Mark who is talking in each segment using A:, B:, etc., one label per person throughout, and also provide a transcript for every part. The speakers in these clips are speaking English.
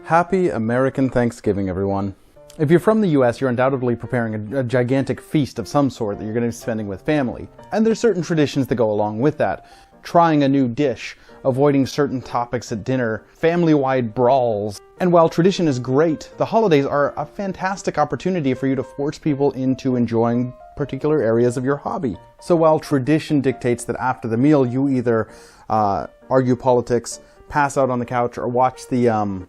A: Happy American Thanksgiving, everyone. If you're from the US, you're undoubtedly preparing a gigantic feast of some sort that you're going to be spending with family. And there's certain traditions that go along with that. Trying a new dish, avoiding certain topics at dinner, family-wide brawls. And while tradition is great, the holidays are a fantastic opportunity for you to force people into enjoying particular areas of your hobby. So while tradition dictates that after the meal you either argue politics, pass out on the couch, or watch the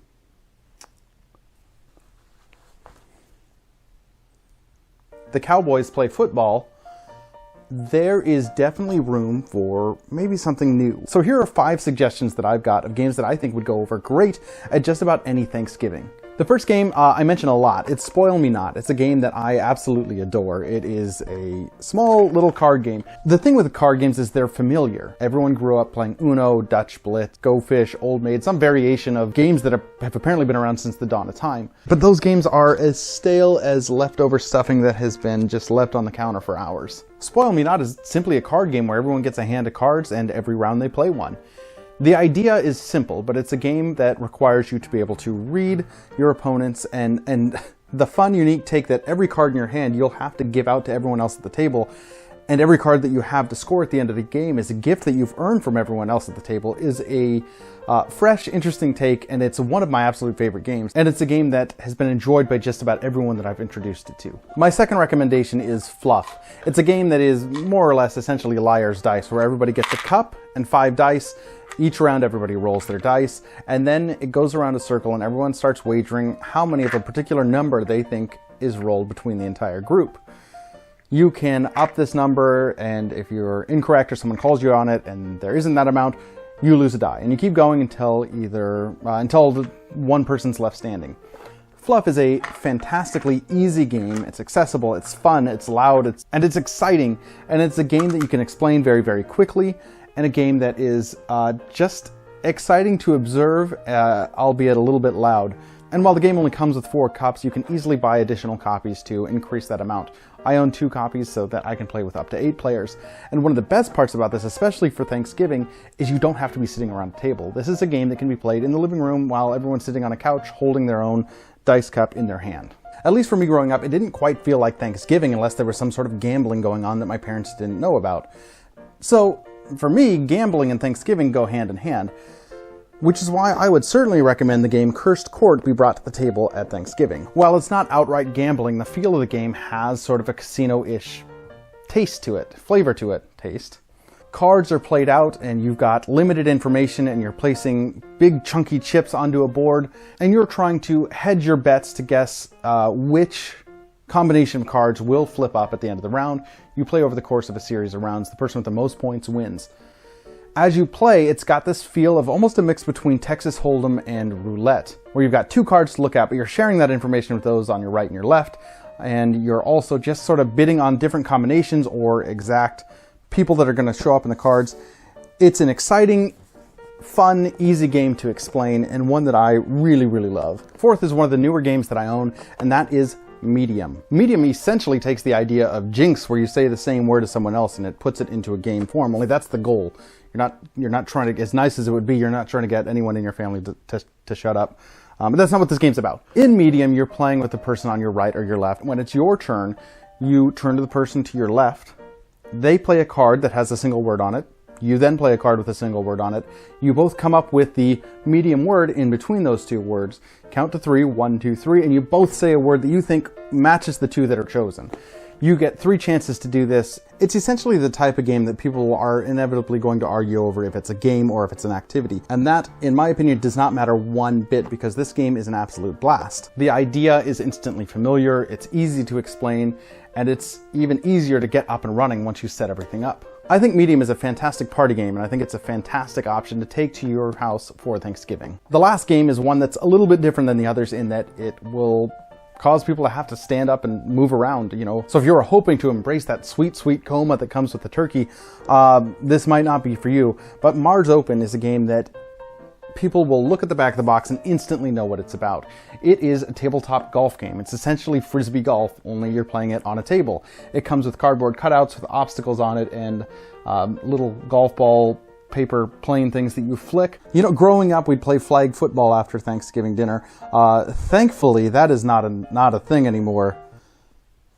A: Cowboys play football, there is definitely room for maybe something new. So here are 5 suggestions that I've got of games that I think would go over great at just about any Thanksgiving. The first game I mention a lot. It's Spoil Me Not. It's a game that I absolutely adore. It is a small little card game. The thing with card games is they're familiar. Everyone grew up playing Uno, Dutch Blitz, Go Fish, Old Maid, some variation of games that have apparently been around since the dawn of time. But those games are as stale as leftover stuffing that has been just left on the counter for hours. Spoil Me Not is simply a card game where everyone gets a hand of cards and every round they play one. The idea is simple, but it's a game that requires you to be able to read your opponents and the fun, unique take that every card in your hand you'll have to give out to everyone else at the table, and every card that you have to score at the end of the game is a gift that you've earned from everyone else at the table is a fresh, interesting take, and it's one of my absolute favorite games, and it's a game that has been enjoyed by just about everyone that I've introduced it to. My second recommendation is Fluff. It's a game that is more or less essentially Liar's Dice, where everybody gets a cup and 5 dice. Each round everybody rolls their dice, and then it goes around a circle and everyone starts wagering how many of a particular number they think is rolled between the entire group. You can up this number, and if you're incorrect or someone calls you on it and there isn't that amount, you lose a die. And you keep going until one person's left standing. Fluff is a fantastically easy game. It's accessible, it's fun, it's loud, and it's exciting, and it's a game that you can explain very, very quickly, and a game that is just exciting to observe, albeit a little bit loud. And while the game only comes with 4 cups, you can easily buy additional copies to increase that amount. I own 2 copies so that I can play with up to 8 players. And one of the best parts about this, especially for Thanksgiving, is you don't have to be sitting around a table. This is a game that can be played in the living room while everyone's sitting on a couch holding their own dice cup in their hand. At least for me growing up, it didn't quite feel like Thanksgiving unless there was some sort of gambling going on that my parents didn't know about. So for me, gambling and Thanksgiving go hand in hand, which is why I would certainly recommend the game Cursed Court be brought to the table at Thanksgiving. While it's not outright gambling, the feel of the game has sort of a casino-ish taste to it, flavor to it, taste. Cards are played out and you've got limited information and you're placing big chunky chips onto a board and you're trying to hedge your bets to guess which combination of cards will flip up at the end of the round. You play over the course of a series of rounds. The person with the most points wins. As you play, it's got this feel of almost a mix between Texas Hold'em and roulette, where you've got 2 cards to look at, but you're sharing that information with those on your right and your left, and you're also just sort of bidding on different combinations or exact people that are going to show up in the cards. It's an exciting, fun, easy game to explain, and one that I really, really love. Fourth is one of the newer games that I own, and that is Medium. Medium essentially takes the idea of Jinx, where you say the same word as someone else and it puts it into a game form, only that's the goal. You're not trying to, as nice as it would be, you're not trying to get anyone in your family to shut up. But that's not what this game's about. In Medium, you're playing with the person on your right or your left. When it's your turn, you turn to the person to your left. They play a card that has a single word on it. You then play a card with a single word on it. You both come up with the medium word in between those 2 words. Count to 3, 1, 2, 3, and you both say a word that you think matches the 2 that are chosen. You get 3 chances to do this. It's essentially the type of game that people are inevitably going to argue over if it's a game or if it's an activity. And that, in my opinion, does not matter one bit because this game is an absolute blast. The idea is instantly familiar, it's easy to explain, and it's even easier to get up and running once you set everything up. I think Medium is a fantastic party game, and I think it's a fantastic option to take to your house for Thanksgiving. The last game is one that's a little bit different than the others in that it will cause people to have to stand up and move around, you know. So if you're hoping to embrace that sweet, sweet coma that comes with the turkey, this might not be for you. But Mars Open is a game that people will look at the back of the box and instantly know what it's about. It is a tabletop golf game. It's essentially Frisbee golf, only you're playing it on a table. It comes with cardboard cutouts with obstacles on it and little golf ball paper plane things that you flick. You know, growing up, we'd play flag football after Thanksgiving dinner. Thankfully, that is not a thing anymore.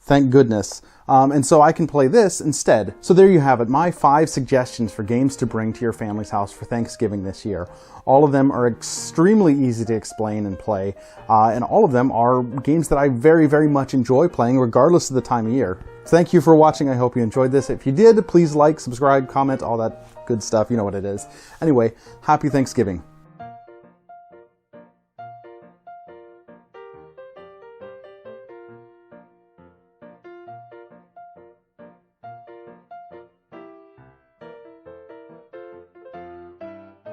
A: Thank goodness. And so I can play this instead. So there you have it, my 5 suggestions for games to bring to your family's house for Thanksgiving this year. All of them are extremely easy to explain and play, and all of them are games that I very, very much enjoy playing regardless of the time of year. Thank you for watching. I hope you enjoyed this. If you did, please like, subscribe, comment, all that good stuff. You know what it is. Anyway, happy Thanksgiving.